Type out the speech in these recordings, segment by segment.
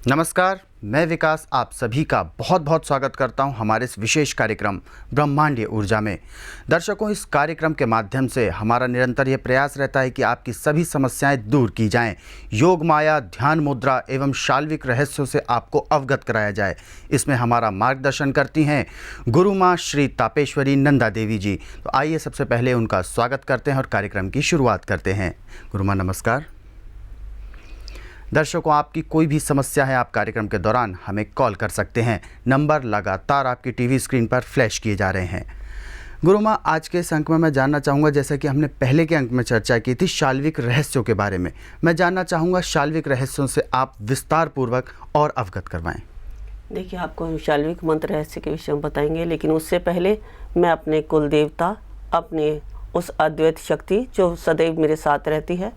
नमस्कार, मैं विकास आप सभी का बहुत बहुत स्वागत करता हूं हमारे इस विशेष कार्यक्रम ब्रह्मांडीय ऊर्जा में। दर्शकों, इस कार्यक्रम के माध्यम से हमारा निरंतर यह प्रयास रहता है कि आपकी सभी समस्याएं दूर की जाएं, योग माया, ध्यान मुद्रा एवं शाल्विक रहस्यों से आपको अवगत कराया जाए। इसमें हमारा मार्गदर्शन करती हैं गुरु माँ श्री तापेश्वरी नंदा देवी जी। तो आइए सबसे पहले उनका स्वागत करते हैं और कार्यक्रम की शुरुआत करते हैं। गुरु माँ नमस्कार। दर्शकों, आपकी कोई भी समस्या है आप कार्यक्रम के दौरान हमें कॉल कर सकते हैं। नंबर लगातार आपकी टीवी स्क्रीन पर फ्लैश किए जा रहे हैं। गुरु माँ, आज के इस अंक में मैं जानना चाहूँगा, जैसा कि हमने पहले के अंक में चर्चा की थी शाल्विक रहस्यों के बारे में, मैं जानना चाहूँगा शाल्विक रहस्यों से आप विस्तार पूर्वक और अवगत करवाएं। देखिए, आपको शाल्विक मंत्र रहस्य के विषय में बताएंगे, लेकिन उससे पहले मैं अपने कुल देवता, अपने उस अद्वैत शक्ति जो सदैव मेरे साथ रहती है,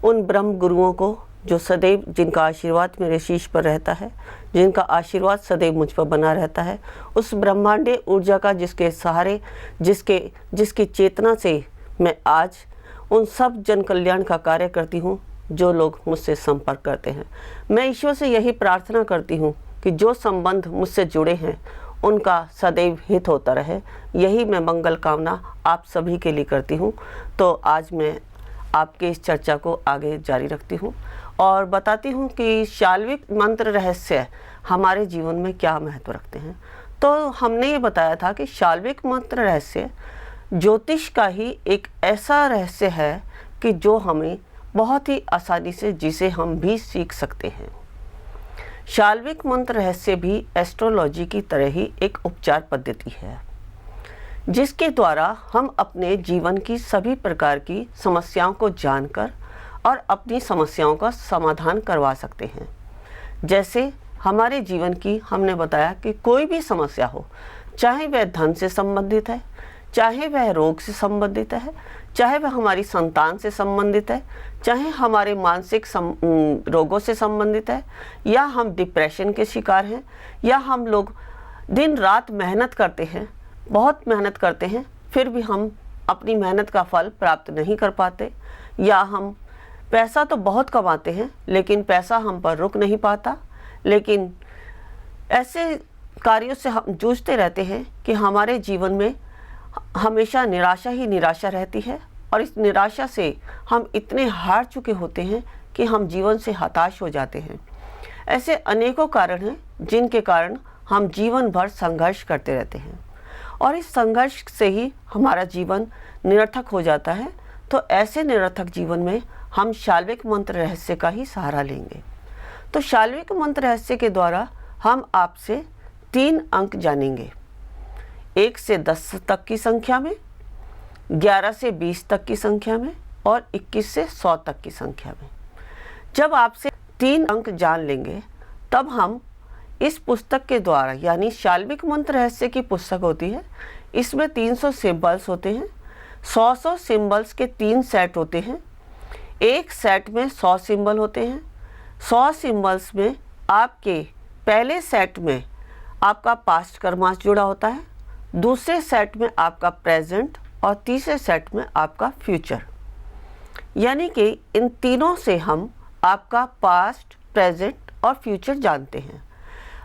उन ब्रह्म गुरुओं को जो सदैव जिनका आशीर्वाद मेरे शीश पर रहता है, जिनका आशीर्वाद सदैव मुझ पर बना रहता है, उस ब्रह्मांडीय ऊर्जा का जिसके सहारे जिसकी चेतना से मैं आज उन सब जन कल्याण का कार्य करती हूँ जो लोग मुझसे संपर्क करते हैं। मैं ईश्वर से यही प्रार्थना करती हूँ कि जो संबंध मुझसे जुड़े हैं उनका सदैव हित होता रहे। यही मैं मंगल कामना आप सभी के लिए करती हूँ। तो आज मैं आपके इस चर्चा को आगे जारी रखती हूँ और बताती हूँ कि शाल्विक मंत्र रहस्य हमारे जीवन में क्या महत्व रखते हैं। तो हमने ये बताया था कि शाल्विक मंत्र रहस्य ज्योतिष का ही एक ऐसा रहस्य है कि जो हमें बहुत ही आसानी से जिसे हम भी सीख सकते हैं। शाल्विक मंत्र रहस्य भी एस्ट्रोलॉजी की तरह ही एक उपचार पद्धति है, जिसके द्वारा हम अपने जीवन की सभी प्रकार की समस्याओं को जानकर और अपनी समस्याओं का समाधान करवा सकते हैं। जैसे हमारे जीवन की हमने बताया कि कोई भी समस्या हो, चाहे वह धन से संबंधित है, चाहे वह रोग से संबंधित है, चाहे वह हमारी संतान से संबंधित है, चाहे हमारे मानसिक रोगों से संबंधित है, या हम डिप्रेशन के शिकार हैं, या हम लोग दिन रात मेहनत करते हैं, बहुत मेहनत करते हैं, फिर भी हम अपनी मेहनत का फल प्राप्त नहीं कर पाते, या हम पैसा तो बहुत कमाते हैं लेकिन पैसा हम पर रुक नहीं पाता, लेकिन ऐसे कार्यों से हम जूझते रहते हैं कि हमारे जीवन में हमेशा निराशा ही निराशा रहती है, और इस निराशा से हम इतने हार चुके होते हैं कि हम जीवन से हताश हो जाते हैं। ऐसे अनेकों कारण हैं जिनके कारण हम जीवन भर संघर्ष करते रहते हैं, और इस संघर्ष से ही हमारा जीवन निरर्थक हो जाता है। तो ऐसे निरर्थक जीवन में हम शाल्विक मंत्र रहस्य का ही सहारा लेंगे। तो शाल्विक मंत्र रहस्य के द्वारा हम आपसे 3 अंक जानेंगे, 1 से 10 तक की संख्या में, 11 से 20 तक की संख्या में, और 21 से 100 तक की संख्या में। जब आपसे 3 अंक जान लेंगे तब हम इस पुस्तक के द्वारा, यानी शाल्विक मंत्र रहस्य की पुस्तक होती है, इसमें 300 सिंबल्स होते हैं, 100 सिंबल्स के 3 सेट होते हैं। एक सेट में 100 सिंबल होते हैं। 100 सिंबल्स में आपके पहले सेट में आपका पास्ट कर्मास जुड़ा होता है, दूसरे सेट में आपका प्रेजेंट, और तीसरे सेट में आपका फ्यूचर। यानी कि इन तीनों से हम आपका पास्ट, प्रेजेंट और फ्यूचर जानते हैं।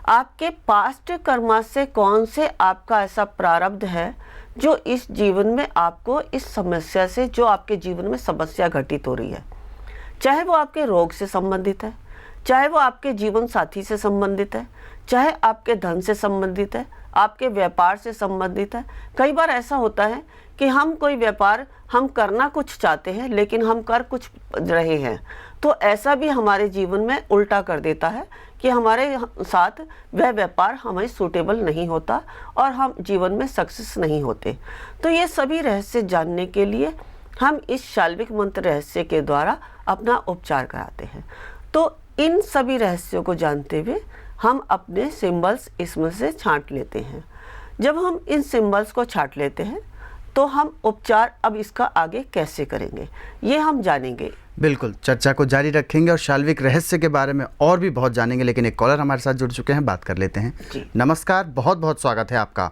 आपके पास्ट कर्मास से कौन से आपका ऐसा प्रारब्ध है जो इस जीवन में आपको इस समस्या से, जो आपके जीवन में समस्या घटित हो रही है, चाहे वो आपके रोग से संबंधित है, चाहे वो आपके जीवन साथी से संबंधित है, चाहे आपके धन से संबंधित है, आपके व्यापार से संबंधित है। कई बार ऐसा होता है कि हम कोई व्यापार हम करना कुछ चाहते हैं लेकिन हम कर कुछ रहे हैं, तो ऐसा भी हमारे जीवन में उल्टा कर देता है कि हमारे साथ वह व्यापार हमें सूटेबल नहीं होता और हम जीवन में सक्सेस नहीं होते। तो ये सभी रहस्य जानने के लिए हम इस शाल्विक मंत्र रहस्य के द्वारा अपना उपचार कराते हैं। तो इन सभी रहस्यों को जानते हुए हम अपने सिंबल्स इसमें से छांट लेते हैं। जब हम इन सिंबल्स को छांट लेते हैं तो हम उपचार अब इसका आगे कैसे करेंगे ये हम जानेंगे। बिल्कुल, चर्चा को जारी रखेंगे और शाल्विक रहस्य के बारे में और भी बहुत जानेंगे, लेकिन एक कॉलर हमारे साथ जुड़ चुके हैं, बात कर लेते हैं जी। नमस्कार, बहुत बहुत स्वागत है आपका।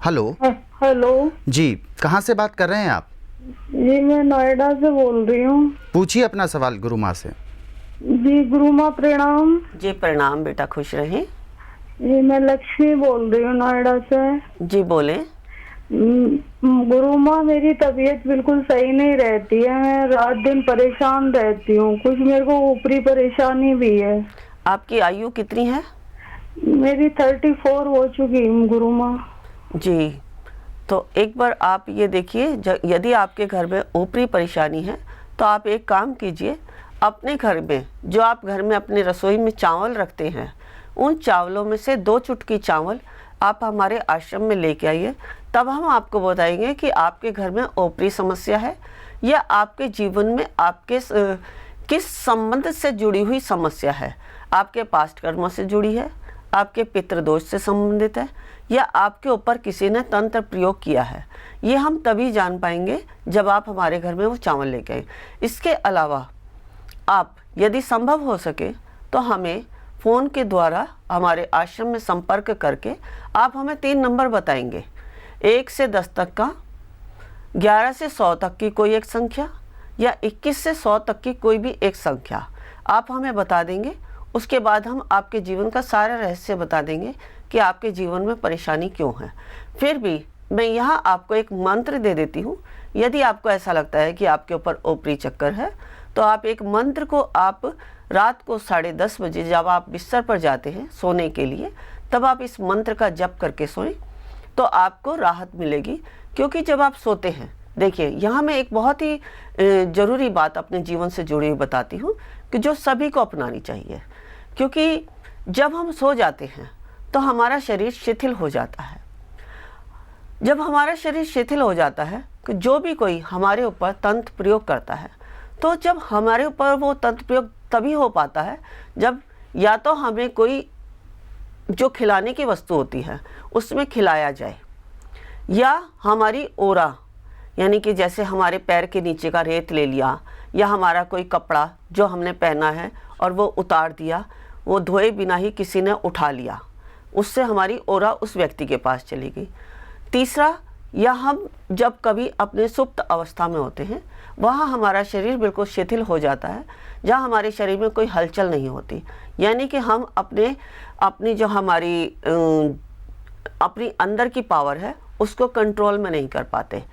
हेलो। हेलो जी, कहाँ से बात कर रहे हैं आप? जी, मैं नोएडा से बोल रही हूँ। पूछिए अपना सवाल गुरु माँ से। जी गुरु माँ प्रणाम। जी प्रणाम बेटा, खुश रहें। ये मैं लक्ष्मी बोल रही हूँ नोएडा से। जी बोलें। गुरु माँ, मेरी तबीयत बिल्कुल सही नहीं रहती है, मैं रात दिन परेशान रहती हूँ, कुछ मेरे को ऊपरी परेशानी भी है। आपकी आयु कितनी है? मेरी 34 हो चुकी है गुरु माँ। जी, तो एक बार आप ये देखिए, यदि आपके घर में ऊपरी परेशानी है तो आप एक काम कीजिए, अपने घर में जो आप घर में अपने रसोई में चावल रखते हैं, उन चावलों में से 2 चुटकी चावल आप हमारे आश्रम में लेके आइए। तब हम आपको बताएंगे कि आपके घर में ऊपरी समस्या है या आपके जीवन में आपके किस संबंध से जुड़ी हुई समस्या है। आपके पास्ट कर्मों से जुड़ी है, आपके पितृदोष से संबंधित है, या आपके ऊपर किसी ने तंत्र प्रयोग किया है। ये हम तभी जान पाएंगे जब आप हमारे घर में वो चावल लेके आए। इसके अलावा आप यदि संभव हो सके तो हमें फ़ोन के द्वारा हमारे आश्रम में संपर्क करके आप हमें 3 नंबर बताएंगे, 1 से 10 तक का, 11 से 100 तक की कोई एक संख्या, या 21 से 100 तक की कोई भी एक संख्या आप हमें बता देंगे। उसके बाद हम आपके जीवन का सारा रहस्य बता देंगे कि आपके जीवन में परेशानी क्यों है। फिर भी मैं यहाँ आपको एक मंत्र दे देती हूँ। यदि आपको ऐसा लगता है कि आपके ऊपर ऊपरी चक्कर है तो आप एक मंत्र को आप रात को 10:30 बजे जब आप बिस्तर पर जाते हैं सोने के लिए, तब आप इस मंत्र का जप करके सोएं तो आपको राहत मिलेगी। क्योंकि जब आप सोते हैं, देखिए यहाँ मैं एक बहुत ही ज़रूरी बात अपने जीवन से जुड़ी हुई बताती हूँ कि जो सभी को अपनानी चाहिए। क्योंकि जब हम सो जाते हैं तो हमारा शरीर शिथिल हो जाता है। जब हमारा शरीर शिथिल हो जाता है कि जो भी कोई हमारे ऊपर तंत्र प्रयोग करता है, तो जब हमारे ऊपर वो तंत्र प्रयोग तभी हो पाता है जब या तो हमें कोई जो खिलाने की वस्तु होती है उसमें खिलाया जाए, या हमारी ओरा यानी कि जैसे हमारे पैर के नीचे का रेत ले लिया, या हमारा कोई कपड़ा जो हमने पहना है और वो उतार दिया, वो धोए बिना ही किसी ने उठा लिया, उससे हमारी ओरा उस व्यक्ति के पास चली गई। तीसरा, या हम जब कभी अपने सुप्त अवस्था में होते हैं, वहाँ हमारा शरीर बिल्कुल शिथिल हो जाता है, जहाँ हमारे शरीर में कोई हलचल नहीं होती, यानी कि हम अपनी जो हमारी अपनी अंदर की पावर है उसको कंट्रोल में नहीं कर पाते।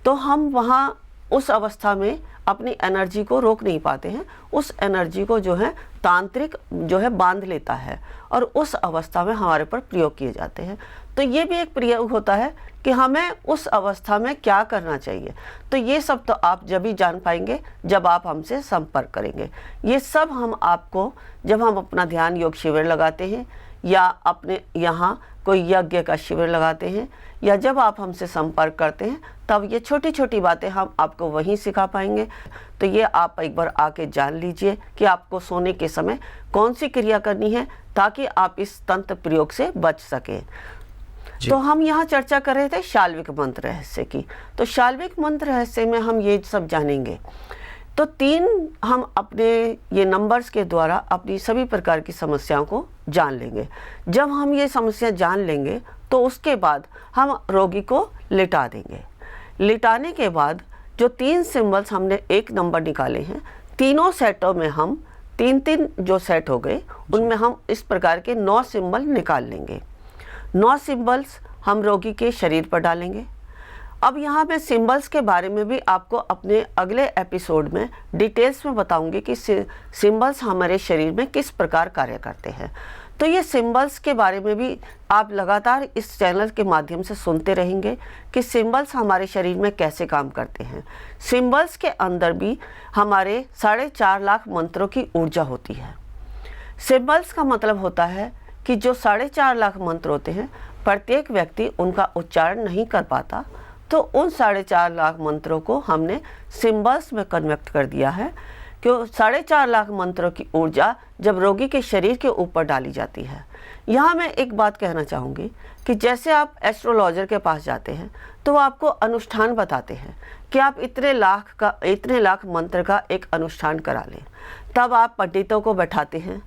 तो हम वहाँ उस अवस्था में अपनी एनर्जी को रोक नहीं पाते हैं। उस एनर्जी को जो है तांत्रिक जो है बांध लेता है और उस अवस्था में हमारे पर प्रयोग किए जाते हैं। तो ये भी एक प्रयोग होता है कि हमें उस अवस्था में क्या करना चाहिए। तो ये सब तो आप जब भी जान पाएंगे जब आप हमसे संपर्क करेंगे। ये सब हम आपको जब हम अपना ध्यान योग शिविर लगाते हैं, या अपने यहाँ कोई यज्ञ का शिविर लगाते हैं, या जब आप हमसे संपर्क करते हैं, तब ये छोटी छोटी बातें हम आपको वहीं सिखा पाएंगे। तो ये आप एक बार आके जान लीजिए कि आपको सोने के समय कौन सी क्रिया करनी है ताकि आप इस तंत्र प्रयोग से बच सकें। तो हम यहाँ चर्चा कर रहे थे शाल्विक मंत्र रहस्य की। तो शाल्विक मंत्र रहस्य में हम ये सब जानेंगे। तो 3 हम अपने ये नंबर्स के द्वारा अपनी सभी प्रकार की समस्याओं को जान लेंगे। जब हम ये समस्या जान लेंगे तो उसके बाद हम रोगी को लिटा देंगे। लिटाने के बाद जो 3 सिंबल्स हमने एक नंबर निकाले हैं, तीनों सेटों में हम 3-3 जो सेट हो गए, उनमें हम इस प्रकार के 9 सिंबल निकाल लेंगे। 9 सिंबल्स हम रोगी के शरीर पर डालेंगे। अब यहाँ मैं सिंबल्स के बारे में भी आपको अपने अगले एपिसोड में डिटेल्स में बताऊंगी कि सिंबल्स हमारे शरीर में किस प्रकार कार्य करते हैं। तो ये सिंबल्स के बारे में भी आप लगातार इस चैनल के माध्यम से सुनते रहेंगे कि सिंबल्स हमारे शरीर में कैसे काम करते हैं। सिंबल्स के अंदर भी हमारे 4.5 लाख मंत्रों की ऊर्जा होती है। सिंबल्स का मतलब होता है कि जो 4.5 लाख मंत्र होते हैं, प्रत्येक व्यक्ति उनका उच्चारण नहीं कर पाता, तो उन 4.5 लाख मंत्रों को हमने सिंबल्स में कन्वर्ट कर दिया है। क्यों 4.5 लाख मंत्रों की ऊर्जा जब रोगी के शरीर के ऊपर डाली जाती है। यहाँ मैं एक बात कहना चाहूँगी कि जैसे आप एस्ट्रोलॉजर के पास जाते हैं तो वो आपको अनुष्ठान बताते हैं कि आप इतने लाख मंत्र का एक अनुष्ठान करा लें। तब आप पंडितों को बैठाते हैं,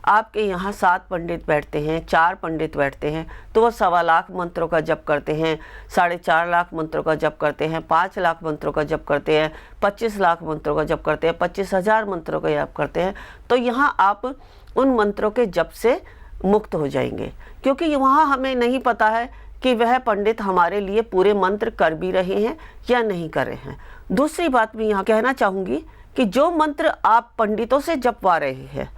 आपके यहाँ 7 पंडित बैठते हैं, 4 पंडित बैठते हैं, तो वो 1.25 लाख मंत्रों का जप करते हैं, 4.5 लाख मंत्रों का जप करते हैं, 5 लाख मंत्रों का जप करते हैं, 25 लाख मंत्रों का जप करते हैं, 25,000 मंत्रों का जप करते हैं। तो यहाँ आप उन मंत्रों के जप से मुक्त हो जाएंगे, क्योंकि वहाँ हमें नहीं पता है कि वह पंडित हमारे लिए पूरे मंत्र कर भी रहे हैं या नहीं कर रहे हैं। दूसरी बात मैं यहाँ कहना चाहूँगी कि जो मंत्र आप पंडितों से जपवा रहे हैं,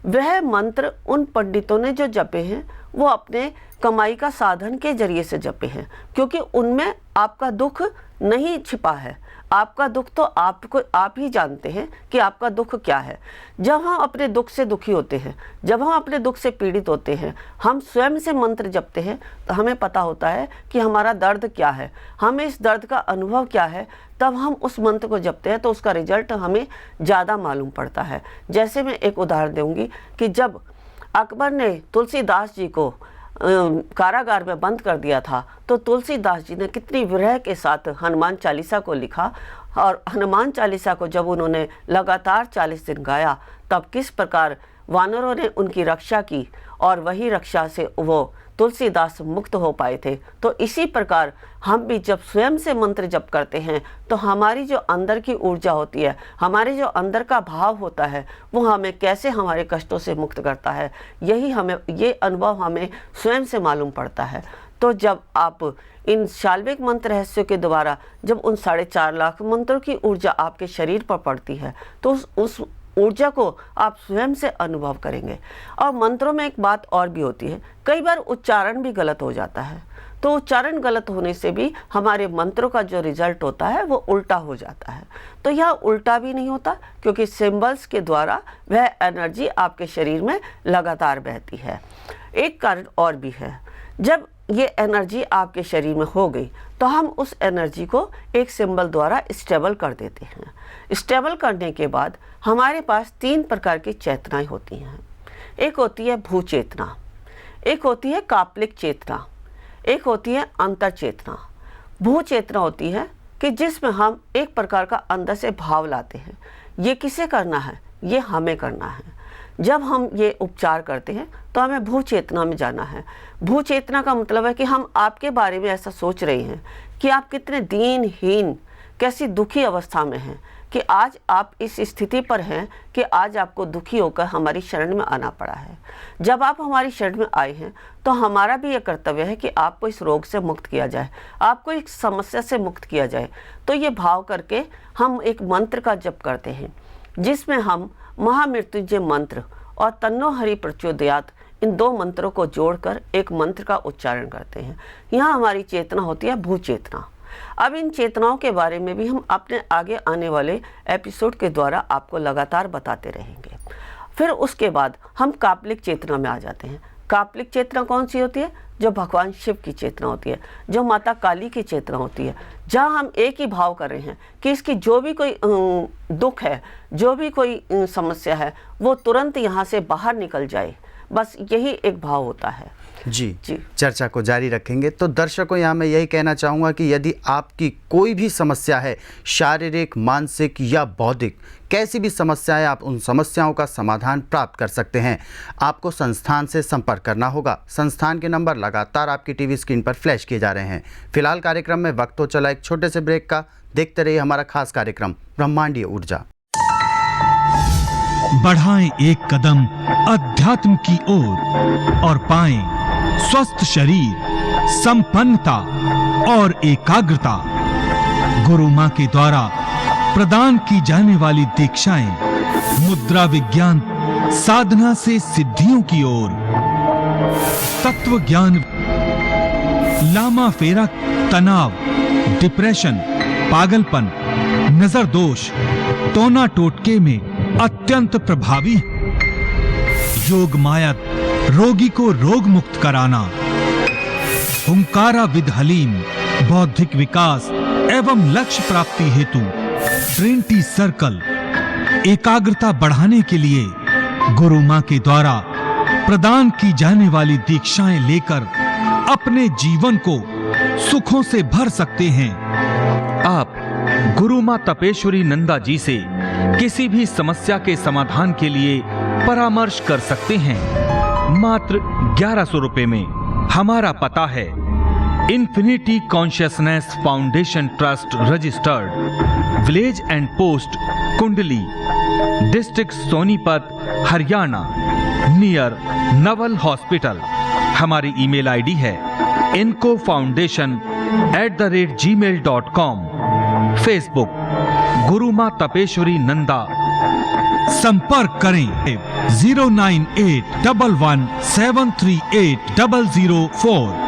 वह मंत्र उन पंडितों ने जो जपे हैं वो अपने कमाई का साधन के जरिए से जपे हैं, क्योंकि उनमें आपका दुख नहीं छिपा है। आपका दुख तो आप ही जानते हैं कि आपका दुख क्या है। जब हम अपने दुख से दुखी होते हैं, जब हम अपने दुख से पीड़ित होते हैं, हम स्वयं से मंत्र जपते हैं, तो हमें पता होता है कि हमारा दर्द क्या है, हमें इस दर्द का अनुभव क्या है। तब हम उस मंत्र को जपते हैं तो उसका रिजल्ट हमें ज़्यादा मालूम पड़ता है। जैसे मैं एक उदाहरण दूंगी कि जब अकबर ने तुलसीदास जी को कारागार में बंद कर दिया था, तो तुलसीदास जी ने कितनी विरह के साथ हनुमान चालीसा को लिखा, और हनुमान चालीसा को जब उन्होंने लगातार 40 दिन गाया, तब किस प्रकार वानरों ने उनकी रक्षा की और वही रक्षा से वो तुलसीदास मुक्त हो पाए थे। तो इसी प्रकार हम भी जब स्वयं से मंत्र जप करते हैं तो हमारी जो अंदर की ऊर्जा होती है, हमारे जो अंदर का भाव होता है, वो हमें कैसे हमारे कष्टों से मुक्त करता है, ये अनुभव हमें स्वयं से मालूम पड़ता है। तो जब आप इन शाल्विक मंत्र रहस्यों के द्वारा जब उन 4.5 लाख मंत्रों की ऊर्जा आपके शरीर पर पड़ती है, तो उस ऊर्जा को आप स्वयं से अनुभव करेंगे। और मंत्रों में एक बात और भी होती है, कई बार उच्चारण भी गलत हो जाता है, तो उच्चारण गलत होने से भी हमारे मंत्रों का जो रिजल्ट होता है वो उल्टा हो जाता है। तो यह उल्टा भी नहीं होता, क्योंकि सिंबल्स के द्वारा वह एनर्जी आपके शरीर में लगातार बहती है। एक कारण और भी है, जब ये एनर्जी आपके शरीर में हो गई तो हम उस एनर्जी को एक सिंबल द्वारा स्टेबल कर देते हैं। स्टेबल करने के बाद हमारे पास 3 प्रकार की चेतनाएं होती हैं। एक होती है भू चेतना, एक होती है काप्लिक चेतना, एक होती है अंतर चेतना। भू चेतना होती है कि जिसमें हम एक प्रकार का अंदर से भाव लाते हैं, ये किसे करना है, ये हमें करना है। जब हम ये उपचार करते हैं तो हमें भू चेतना में जाना है। भू चेतना का मतलब है कि हम आपके बारे में ऐसा सोच रहे हैं कि आप कितने दीनहीन, कैसी दुखी अवस्था में हैं, कि आज आप इस स्थिति पर हैं कि आज आपको दुखी होकर हमारी शरण में आना पड़ा है। जब आप हमारी शरण में आए हैं तो हमारा भी यह कर्तव्य है कि आपको इस रोग से मुक्त किया जाए, आपको इस समस्या से मुक्त किया जाए। तो ये भाव करके हम एक मंत्र का जप करते हैं, जिसमें हम महामृत्युंजय मंत्र और तन्नो हरि प्रचोदयात, इन 2 मंत्रों को जोड़कर एक मंत्र का उच्चारण करते हैं। यहाँ हमारी चेतना होती है भू चेतना। अब इन चेतनाओं के बारे में भी हम अपने आगे आने वाले एपिसोड के द्वारा आपको लगातार बताते रहेंगे। फिर उसके बाद हम काप्लिक चेतना में आ जाते हैं। काप्लिक चेतना कौन सी होती है? जो भगवान शिव की चेतना होती है, जो माता काली की चेतना होती है, जहाँ हम एक ही भाव कर रहे हैं कि इसकी जो भी कोई दुख है, जो भी कोई समस्या है, वो तुरंत यहाँ से बाहर निकल जाए। बस यही एक भाव होता है। जी चर्चा को जारी रखेंगे। तो दर्शकों, यहाँ मैं यही कहना चाहूँगा कि यदि आपकी कोई भी समस्या है, शारीरिक, मानसिक या बौद्धिक, कैसी भी समस्या है, आप उन समस्याओं का समाधान प्राप्त कर सकते हैं। आपको संस्थान से संपर्क करना होगा। संस्थान के नंबर लगातार आपकी टीवी स्क्रीन पर फ्लैश किए जा रहे हैं। फिलहाल कार्यक्रम में वक्त हो चला एक छोटे से ब्रेक का। देखते रहिए हमारा खास कार्यक्रम ब्रह्मांडीय ऊर्जा। बढ़ाएं एक कदम अध्यात्म की ओर और पाएं स्वस्थ शरीर, संपन्नता और एकाग्रता। गुरु मां के द्वारा प्रदान की जाने वाली दीक्षाएं मुद्रा विज्ञान साधना से सिद्धियों की ओर, तत्व ज्ञान, लामा फेरा, तनाव, डिप्रेशन, पागलपन, नजर दोष, टोना टोटके में अत्यंत प्रभावी। योग माया रोगी को रोग मुक्त कराना। हुंकारा विद हलीम बौद्धिक विकास एवं लक्ष्य प्राप्ति हेतु ट्रिनिटी सर्कल। एकाग्रता बढ़ाने के लिए गुरु मां के द्वारा प्रदान की जाने वाली दीक्षाएं लेकर अपने जीवन को सुखों से भर सकते हैं। आप गुरु मां तपेश्वरी नंदा जी से किसी भी समस्या के समाधान के लिए परामर्श कर सकते हैं मात्र 1100 रुपए में। हमारा पता है infinity consciousness foundation trust registered, village and post Kundli, district Sonipat, Haryana, near Naval hospital. हमारी ईमेल आईडी है incofoundation@gmail.com। फेसबुक गुरु मां तपेश्वरी नंदा। संपर्क करें 09811738004।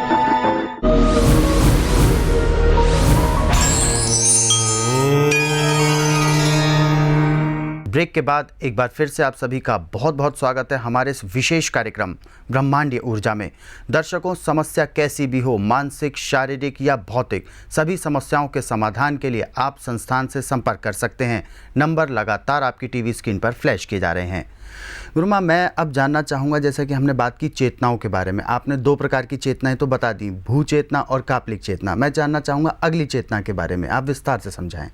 ब्रेक के बाद एक बार फिर से आप सभी का बहुत बहुत स्वागत है हमारे इस विशेष कार्यक्रम ब्रह्मांडीय ऊर्जा में। दर्शकों, समस्या कैसी भी हो, मानसिक, शारीरिक या भौतिक, सभी समस्याओं के समाधान के लिए आप संस्थान से संपर्क कर सकते हैं। नंबर लगातार आपकी टीवी स्क्रीन पर फ्लैश किए जा रहे हैं। गुरुमा, मैं अब जानना चाहूँगा, जैसे कि हमने बात की चेतनाओं के बारे में, आपने 2 प्रकार की चेतनाएं तो बता दी, भू चेतना और कापलिक चेतना। मैं जानना चाहूँगा अगली चेतना के बारे में, आप विस्तार से समझाएं।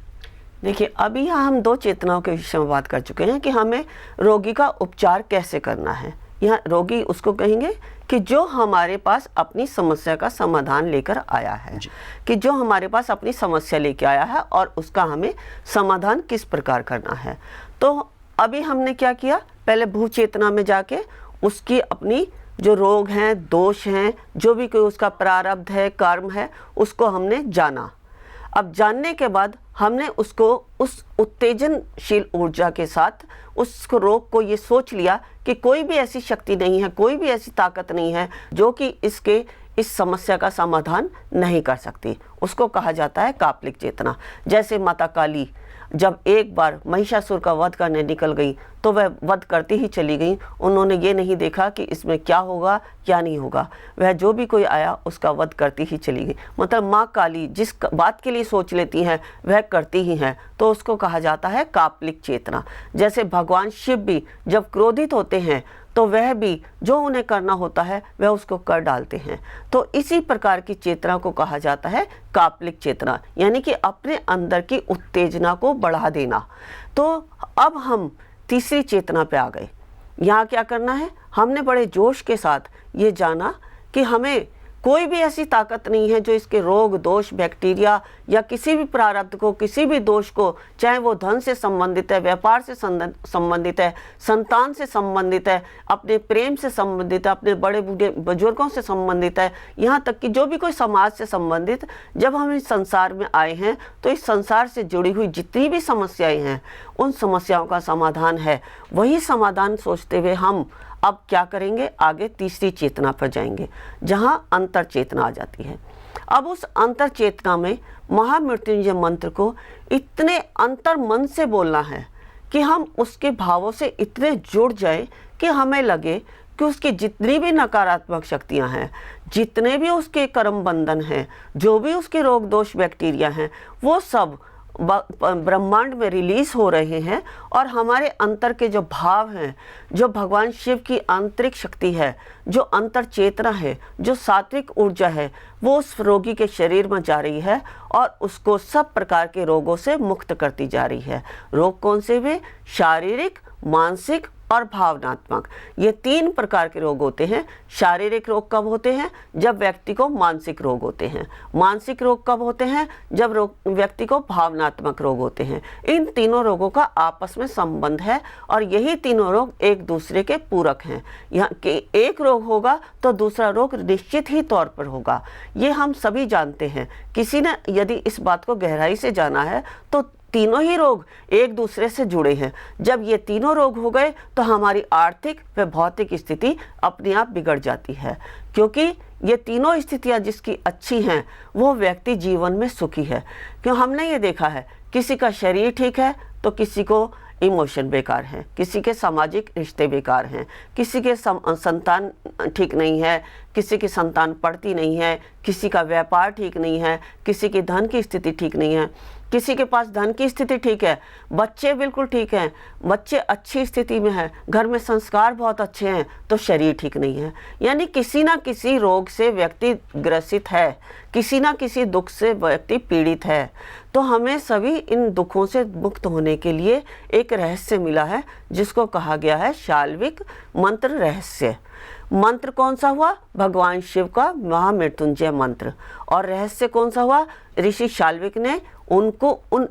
देखिए, अभी यहाँ हम 2 चेतनाओं के विषय में बात कर चुके हैं कि हमें रोगी का उपचार कैसे करना है। यहाँ रोगी उसको कहेंगे कि जो हमारे पास अपनी समस्या का समाधान लेकर आया है, कि जो हमारे पास अपनी समस्या लेकर आया है और उसका हमें समाधान किस प्रकार करना है। तो अभी हमने क्या किया, पहले भू चेतना में जाके उसकी अपनी जो रोग हैं, दोष हैं, जो भी कोई उसका प्रारब्ध है, कर्म है, उसको हमने जाना। अब जानने के बाद हमने उसको उस उत्तेजनशील ऊर्जा के साथ उस रोग को ये सोच लिया कि कोई भी ऐसी शक्ति नहीं है, कोई भी ऐसी ताकत नहीं है जो कि इस समस्या का समाधान नहीं कर सकती। उसको कहा जाता है कापलिक चेतना। जैसे माता काली जब एक बार महिषासुर का वध करने निकल गई तो वह वध करती ही चली गई। उन्होंने ये नहीं देखा कि इसमें क्या होगा क्या नहीं होगा, वह जो भी कोई आया उसका वध करती ही चली गई। मतलब माँ काली जिस बात के लिए सोच लेती हैं वह करती ही हैं, तो उसको कहा जाता है कापलिक चेतना। जैसे भगवान शिव भी जब क्रोधित होते हैं तो वह भी जो उन्हें करना होता है वह उसको कर डालते हैं। तो इसी प्रकार की चेतना को कहा जाता है कापलिक चेतना, यानी कि अपने अंदर की उत्तेजना को बढ़ा देना। तो अब हम तीसरी चेतना पे आ गए। यहाँ क्या करना है, हमने बड़े जोश के साथ ये जाना कि हमें कोई भी ऐसी ताकत नहीं है जो इसके रोग, दोष, बैक्टीरिया या किसी भी प्रारब्ध को, किसी भी दोष को, चाहे वो धन से संबंधित है, व्यापार से संबंधित है, संतान से संबंधित है, अपने प्रेम से संबंधित है, अपने बड़े बूढ़े बुजुर्गों से संबंधित है, यहाँ तक कि जो भी कोई समाज से संबंधित, जब हम इस संसार में आए हैं तो इस संसार से जुड़ी हुई जितनी भी समस्याएं हैं उन समस्याओं का समाधान है। वही समाधान सोचते हुए हम अब क्या करेंगे, आगे तीसरी चेतना पर जाएंगे जहां अंतर चेतना आ जाती है। अब उस अंतर चेतना में महामृत्युंजय मंत्र को इतने अंतर मन से बोलना है कि हम उसके भावों से इतने जुड़ जाए कि हमें लगे कि उसकी जितनी भी नकारात्मक शक्तियां हैं, जितने भी उसके कर्म बंधन हैं, जो भी उसके रोग, दोष, बैक्टीरिया हैं, वो सब ब्रह्मांड में रिलीज हो रहे हैं और हमारे अंतर के जो भाव हैं, जो भगवान शिव की आंतरिक शक्ति है, जो अंतर चेतना है, जो सात्विक ऊर्जा है, वो उस रोगी के शरीर में जा रही है और उसको सब प्रकार के रोगों से मुक्त करती जा रही है। रोग कौन से वे? शारीरिक, मानसिक और भावनात्मक। ये 3 प्रकार के रोग होते हैं। शारीरिक रोग कब होते हैं? जब व्यक्ति को मानसिक रोग होते हैं। मानसिक रोग कब होते हैं? जब व्यक्ति को भावनात्मक रोग होते हैं। इन तीनों रोगों का आपस में संबंध है और यही तीनों रोग एक दूसरे के पूरक हैं। यहाँ के एक रोग होगा तो दूसरा रोग निश्चित ही तौर पर होगा, ये हम सभी जानते हैं। किसी ने यदि इस बात को गहराई से जाना है तो तीनों ही रोग एक दूसरे से जुड़े हैं। जब ये तीनों रोग हो गए तो हमारी आर्थिक व भौतिक स्थिति अपने आप बिगड़ जाती है, क्योंकि ये तीनों स्थितियां जिसकी अच्छी हैं वो व्यक्ति जीवन में सुखी है। क्यों? हमने ये देखा है, किसी का शरीर ठीक है तो किसी को इमोशन बेकार हैं, किसी के सामाजिक रिश्ते बेकार हैं, किसी के संतान ठीक नहीं है, किसी की संतान पढ़ती नहीं है, किसी का व्यापार ठीक नहीं है, किसी की धन की स्थिति ठीक नहीं है। किसी के पास धन की स्थिति ठीक है, बच्चे बिल्कुल ठीक हैं, बच्चे अच्छी स्थिति में हैं, घर में संस्कार बहुत अच्छे हैं, तो शरीर ठीक नहीं है। यानी किसी ना किसी रोग से व्यक्ति ग्रसित है, किसी ना किसी दुख से व्यक्ति पीड़ित है। तो हमें सभी इन दुखों से मुक्त होने के लिए एक रहस्य मिला है, जिसको कहा गया है शाल्विक मंत्र रहस्य। मंत्र कौन सा हुआ? भगवान शिव का महामृत्युंजय मंत्र। और रहस्य कौन सा हुआ? ऋषि शाल्विक ने उनको उन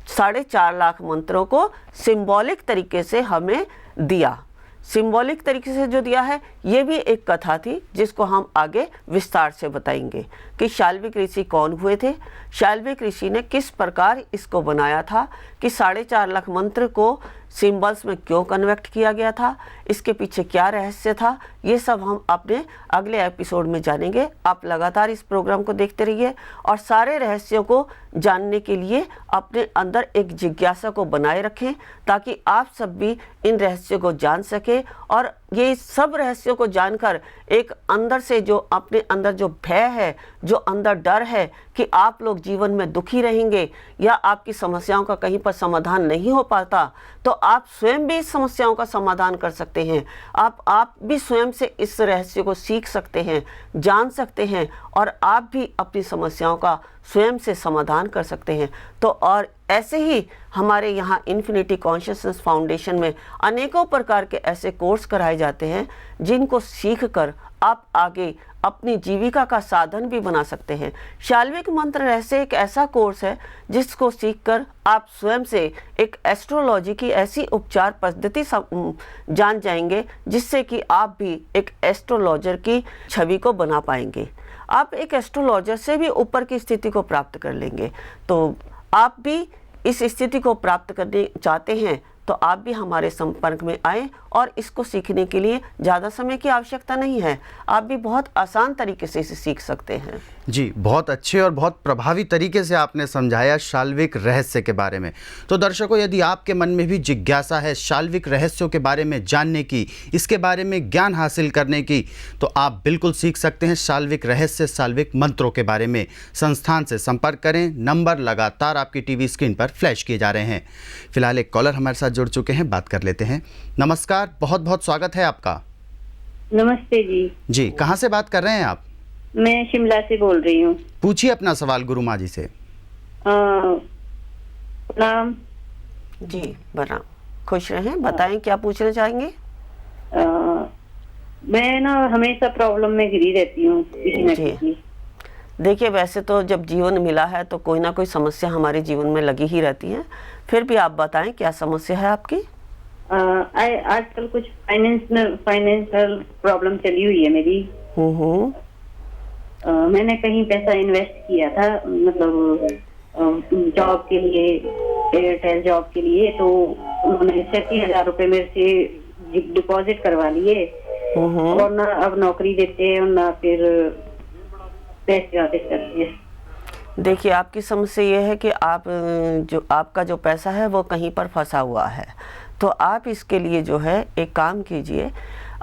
4.5 लाख मंत्रों को सिंबॉलिक तरीके से हमें दिया। सिंबॉलिक तरीके से जो दिया है, ये भी एक कथा थी जिसको हम आगे विस्तार से बताएंगे कि शाल्विक ऋषि कौन हुए थे, शाल्विक ऋषि ने किस प्रकार इसको बनाया था, कि 4.5 लाख मंत्र को सिंबल्स में क्यों कन्वर्ट किया गया था, इसके पीछे क्या रहस्य था, ये सब हम अपने अगले एपिसोड में जानेंगे। आप लगातार इस प्रोग्राम को देखते रहिए और सारे रहस्यों को जानने के लिए अपने अंदर एक जिज्ञासा को बनाए रखें, ताकि आप सब भी इन रहस्यों को जान सकें और ये सब रहस्यों को जानकर एक अंदर से जो अपने अंदर जो भय है, जो अंदर डर है कि आप लोग जीवन में दुखी रहेंगे या आपकी समस्याओं का कहीं पर समाधान नहीं हो पाता, तो आप स्वयं भी इस समस्याओं का समाधान कर सकते हैं। आप भी स्वयं से इस रहस्य को सीख सकते हैं, जान सकते हैं और आप भी अपनी समस्याओं का स्वयं से समाधान कर सकते हैं। तो और ऐसे ही हमारे यहाँ इन्फिनिटी कॉन्शियसनेस फाउंडेशन में अनेकों प्रकार के ऐसे कोर्स कराए जाते हैं, जिनको सीख कर आप आगे अपनी जीविका का साधन भी बना सकते हैं। शाल्विक मंत्र रहस्य एक ऐसा कोर्स है जिसको सीखकर आप स्वयं से एक एस्ट्रोलॉजी की ऐसी उपचार पद्धति जान जाएंगे, जिससे कि आप भी एक एस्ट्रोलॉजर की छवि को बना पाएंगे। आप एक एस्ट्रोलॉजर से भी ऊपर की स्थिति को प्राप्त कर लेंगे। तो आप भी इस स्थिति को प्राप्त करने चाहते हैं तो आप भी हमारे संपर्क में आएं, और इसको सीखने के लिए ज़्यादा समय की आवश्यकता नहीं है, आप भी बहुत आसान तरीके से इसे सीख सकते हैं। जी, बहुत अच्छे और बहुत प्रभावी तरीके से आपने समझाया शाल्विक रहस्य के बारे में। तो दर्शकों, यदि आपके मन में भी जिज्ञासा है शाल्विक रहस्यों के बारे में जानने की, इसके बारे में ज्ञान हासिल करने की, तो आप बिल्कुल सीख सकते हैं शाल्विक रहस्य, शाल्विक मंत्रों के बारे में। संस्थान से संपर्क करें, नंबर लगातार आपकी टीवी स्क्रीन पर फ्लैश किए जा रहे हैं। फिलहाल एक कॉलर हमारे साथ जुड़ चुके हैं, बात कर लेते हैं। नमस्कार, बहुत बहुत स्वागत है आपका। नमस्ते जी। जी, कहाँ से बात कर रहे हैं आप? मैं शिमला से बोल रही हूँ। पूछिए अपना सवाल गुरु माँ जी से। नाम जी बना, खुश रहें, बताएं क्या पूछना चाहेंगे। मैं ना हमेशा प्रॉब्लम में घिरी रहती हूँ किसी न जी। किसी। देखिए, वैसे तो जब जीवन मिला है तो कोई ना कोई समस्या हमारे जीवन में लगी ही रहती है। फिर भी आप बताएं क्या समस्या है आपकी। आजकल कुछ फाइनेंशियल प्रॉब्लम चली हुई है मेरी। मैंने कहीं पैसा इन्वेस्ट किया था, मतलब जॉब के लिए, एयरटेल जॉब के लिए, तो उन्होंने 36,000 रुपए मेरे से डिपॉजिट करवा लिए, और ना अब नौकरी देते हैं और ना फिर पैसे वापस करते हैं। देखिए, आपकी समस्या ये है कि आपका जो पैसा है वो कहीं पर फंसा हुआ है। तो आप इसके लिए जो है एक काम कीजिए।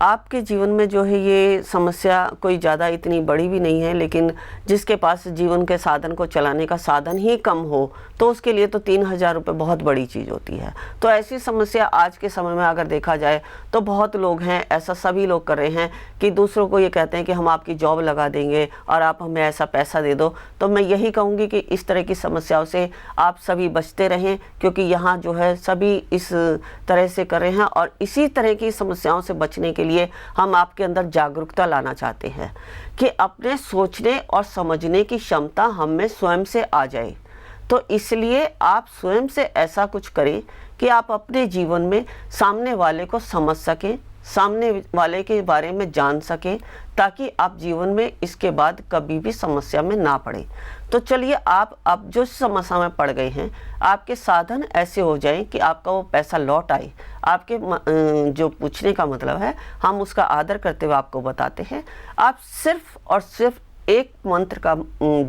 आपके जीवन में जो है ये समस्या कोई ज़्यादा इतनी बड़ी भी नहीं है, लेकिन जिसके पास जीवन के साधन को चलाने का साधन ही कम हो, तो उसके लिए तो 3,000 रुपये बहुत बड़ी चीज़ होती है। तो ऐसी समस्या आज के समय में अगर देखा जाए तो बहुत लोग हैं, ऐसा सभी लोग कर रहे हैं कि दूसरों को ये कहते हैं कि हम आपकी जॉब लगा देंगे और आप हमें ऐसा पैसा दे दो। तो मैं यही कहूँगी कि इस तरह की समस्याओं से आप सभी बचते रहें, क्योंकि यहाँ जो है सभी इस तरह से कर रहे हैं, और इसी तरह की समस्याओं से बचने के लिए हम आपके अंदर जागरूकता लाना चाहते हैं कि अपने सोचने और समझने की क्षमता हम में स्वयं से आ जाए। तो इसलिए आप स्वयं से ऐसा कुछ करें कि आप अपने जीवन में सामने वाले को समझ सकें, सामने वाले के बारे में जान सकें, ताकि आप जीवन में इसके बाद कभी भी समस्या में ना पड़े। तो चलिए, आप अब जो समस्या में पड़ गए हैं, आपके साधन ऐसे हो जाएं कि आपका वो पैसा लौट आए। आपके जो पूछने का मतलब है, हम उसका आदर करते हुए आपको बताते हैं। आप सिर्फ और सिर्फ एक मंत्र का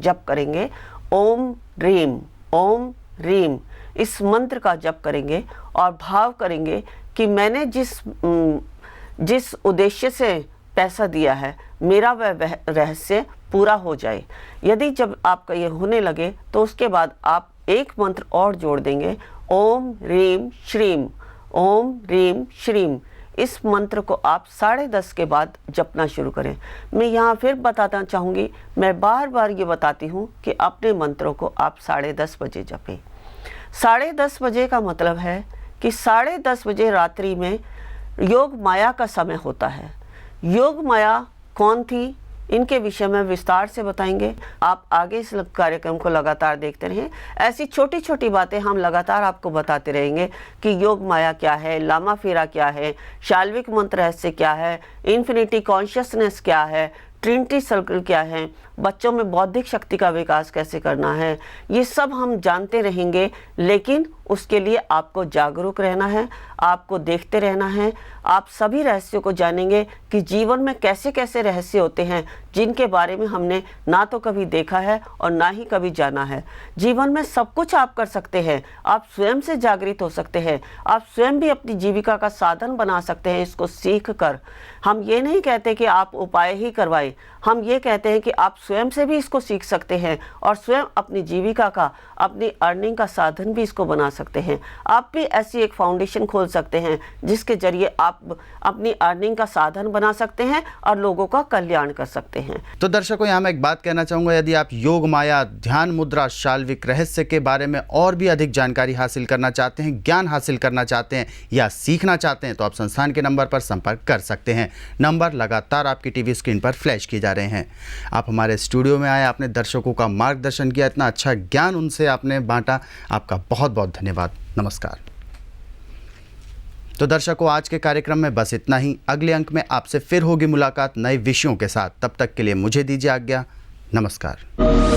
जप करेंगे, ओम ह्रीम, ओम ह्रीम। इस मंत्र का जप करेंगे और भाव करेंगे कि मैंने जिस उद्देश्य से पैसा दिया है, मेरा वह रहस्य पूरा हो जाए। यदि जब आपका ये होने लगे तो उसके बाद आप एक मंत्र और जोड़ देंगे, ओम ह्रीम श्रीम, ओम ह्रीम श्रीम। इस मंत्र को आप 10:30 के बाद जपना शुरू करें। मैं यहाँ फिर बताना चाहूँगी, मैं बार बार ये बताती हूँ कि अपने मंत्रों को आप 10:30 बजे जपें। 10:30 बजे का मतलब है कि 10:30 बजे रात्रि में योग माया का समय होता है। योग माया कौन थी, इनके विषय में विस्तार से बताएंगे। आप आगे इस कार्यक्रम को लगातार देखते रहें। ऐसी छोटी छोटी बातें हम लगातार आपको बताते रहेंगे कि योग माया क्या है, लामा फेरा क्या है, शाल्विक मंत्र रहस्य क्या है, इन्फिनिटी कॉन्शियसनेस क्या है, ट्रिनिटी सर्कल क्या है, बच्चों में बौद्धिक शक्ति का विकास कैसे करना है, ये सब हम जानते रहेंगे। लेकिन उसके लिए आपको जागरूक रहना है, आपको देखते रहना है। आप सभी रहस्यों को जानेंगे कि जीवन में कैसे कैसे रहस्य होते हैं जिनके बारे में हमने ना तो कभी देखा है और ना ही कभी जाना है। जीवन में सब कुछ आप कर सकते हैं, आप स्वयं से जागृत हो सकते हैं, आप स्वयं भी अपनी जीविका का साधन बना सकते हैं इसको सीख कर। हम ये नहीं कहते कि आप उपाय ही करवाएं, हम ये कहते हैं कि आप स्वयं से भी इसको सीख सकते हैं और स्वयं अपनी जीविका का, अपनी अर्निंग का साधन भी इसको बना सकते हैं। आप भी ऐसी एक फाउंडेशन खोल सकते हैं जिसके जरिए आप अपनी अर्निंग का साधन बना सकते हैं और लोगों का कल्याण कर सकते हैं। तो दर्शकों, यहाँ मैं एक बात कहना चाहूँगा, यदि आप योग माया, ध्यान मुद्रा, शाल्विक रहस्य के बारे में और भी अधिक जानकारी हासिल करना चाहते हैं, ज्ञान हासिल करना चाहते हैं या सीखना चाहते हैं, तो आप संस्थान के नंबर पर संपर्क कर सकते हैं। नंबर लगातार आपकी टीवी स्क्रीन पर फ्लैश किए जा रहे हैं। आप हमारे स्टूडियो में आए, आपने दर्शकों का मार्गदर्शन किया, इतना अच्छा ज्ञान उनसे आपने बांटा, आपका बहुत बहुत धन्यवाद। नमस्कार। तो दर्शकों, आज के कार्यक्रम में बस इतना ही। अगले अंक में आपसे फिर होगी मुलाकात नए विषयों के साथ। तब तक के लिए मुझे दीजिए आज्ञा। नमस्कार।